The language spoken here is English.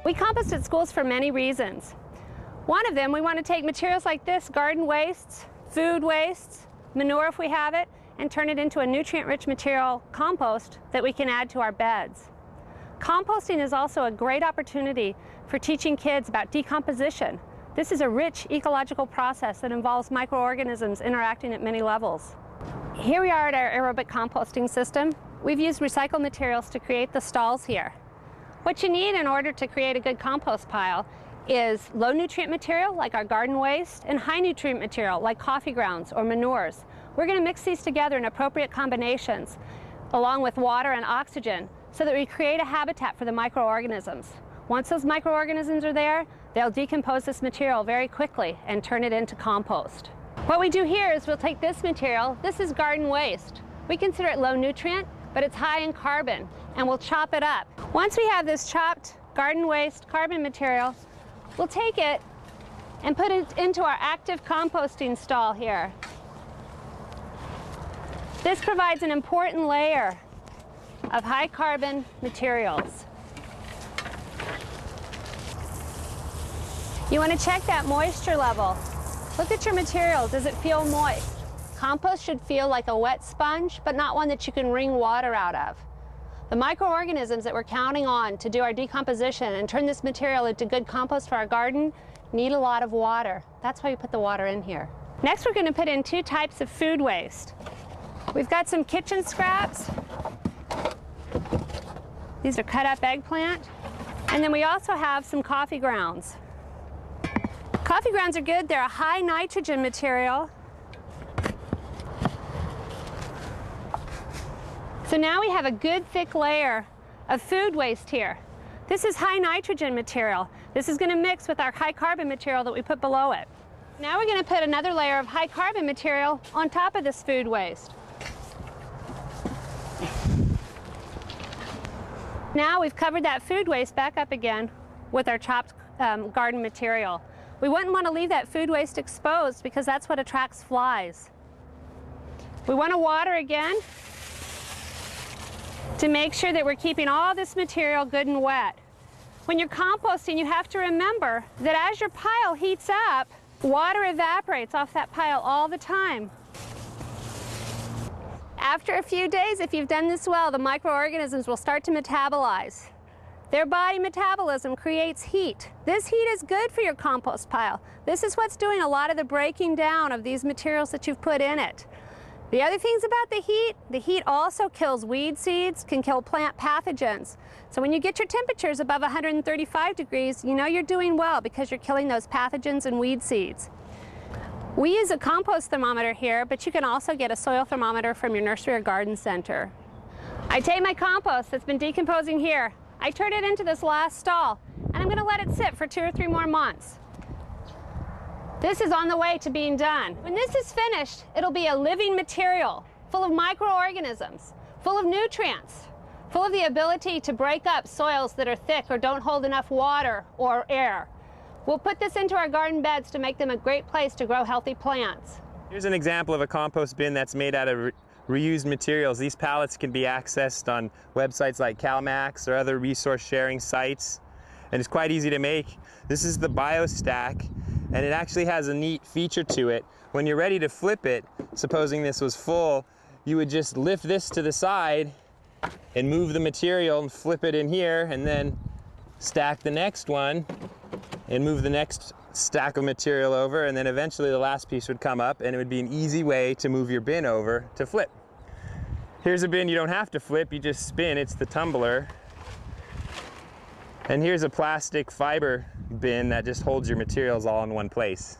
We compost at schools for many reasons. One of them, we want to take materials like this, garden wastes, food wastes, manure if we have it, and turn it into a nutrient-rich material, compost, that we can add to our beds. Composting is also a great opportunity for teaching kids about decomposition. This is a rich ecological process that involves microorganisms interacting at many levels. Here we are at our aerobic composting system. We've used recycled materials to create the stalls here. What you need in order to create a good compost pile is low nutrient material like our garden waste and high nutrient material like coffee grounds or manures. We're going to mix these together in appropriate combinations along with water and oxygen so that we create a habitat for the microorganisms. Once those microorganisms are there, they'll decompose this material very quickly and turn it into compost. What we do here is we'll take this material, this is garden waste. We consider it low nutrient, but it's high in carbon, and we'll chop it up. Once we have this chopped garden waste carbon material, we'll take it and put it into our active composting stall here. This provides an important layer of high carbon materials. You want to check that moisture level. Look at your material. Does it feel moist? Compost should feel like a wet sponge, but not one that you can wring water out of. The microorganisms that we're counting on to do our decomposition and turn this material into good compost for our garden need a lot of water. That's why we put the water in here. Next, we're going to put in two types of food waste. We've got some kitchen scraps. These are cut up eggplant. And then we also have some coffee grounds. Coffee grounds are good. They're a high nitrogen material. So now we have a good thick layer of food waste here. This is high nitrogen material. This is going to mix with our high carbon material that we put below it. Now we're going to put another layer of high carbon material on top of this food waste. Now we've covered that food waste back up again with our chopped garden material. We wouldn't want to leave that food waste exposed because that's what attracts flies. We want to water again to make sure that we're keeping all this material good and wet. When you're composting, you have to remember that as your pile heats up, water evaporates off that pile all the time. After a few days, if you've done this well, the microorganisms will start to metabolize. Their body metabolism creates heat. This heat is good for your compost pile. This is what's doing a lot of the breaking down of these materials that you've put in it. The other things about the heat also kills weed seeds, can kill plant pathogens. So when you get your temperatures above 135 degrees, you know you're doing well because you're killing those pathogens and weed seeds. We use a compost thermometer here, but you can also get a soil thermometer from your nursery or garden center. I take my compost that's been decomposing here, I turn it into this last stall, and I'm going to let it sit for 2 or 3 more months. This is on the way to being done. When this is finished, it'll be a living material, full of microorganisms, full of nutrients, full of the ability to break up soils that are thick or don't hold enough water or air. We'll put this into our garden beds to make them a great place to grow healthy plants. Here's an example of a compost bin that's made out of reused materials. These pallets can be accessed on websites like CalMax or other resource sharing sites, and it's quite easy to make. This is the BioStack, and it actually has a neat feature to it. When you're ready to flip it, supposing this was full, you would just lift this to the side and move the material and flip it in here, and then stack the next one and move the next stack of material over, and then eventually the last piece would come up, and it would be an easy way to move your bin over to flip. Here's a bin you don't have to flip, you just spin. It's the tumbler. And here's a plastic fiber bin that just holds your materials all in one place.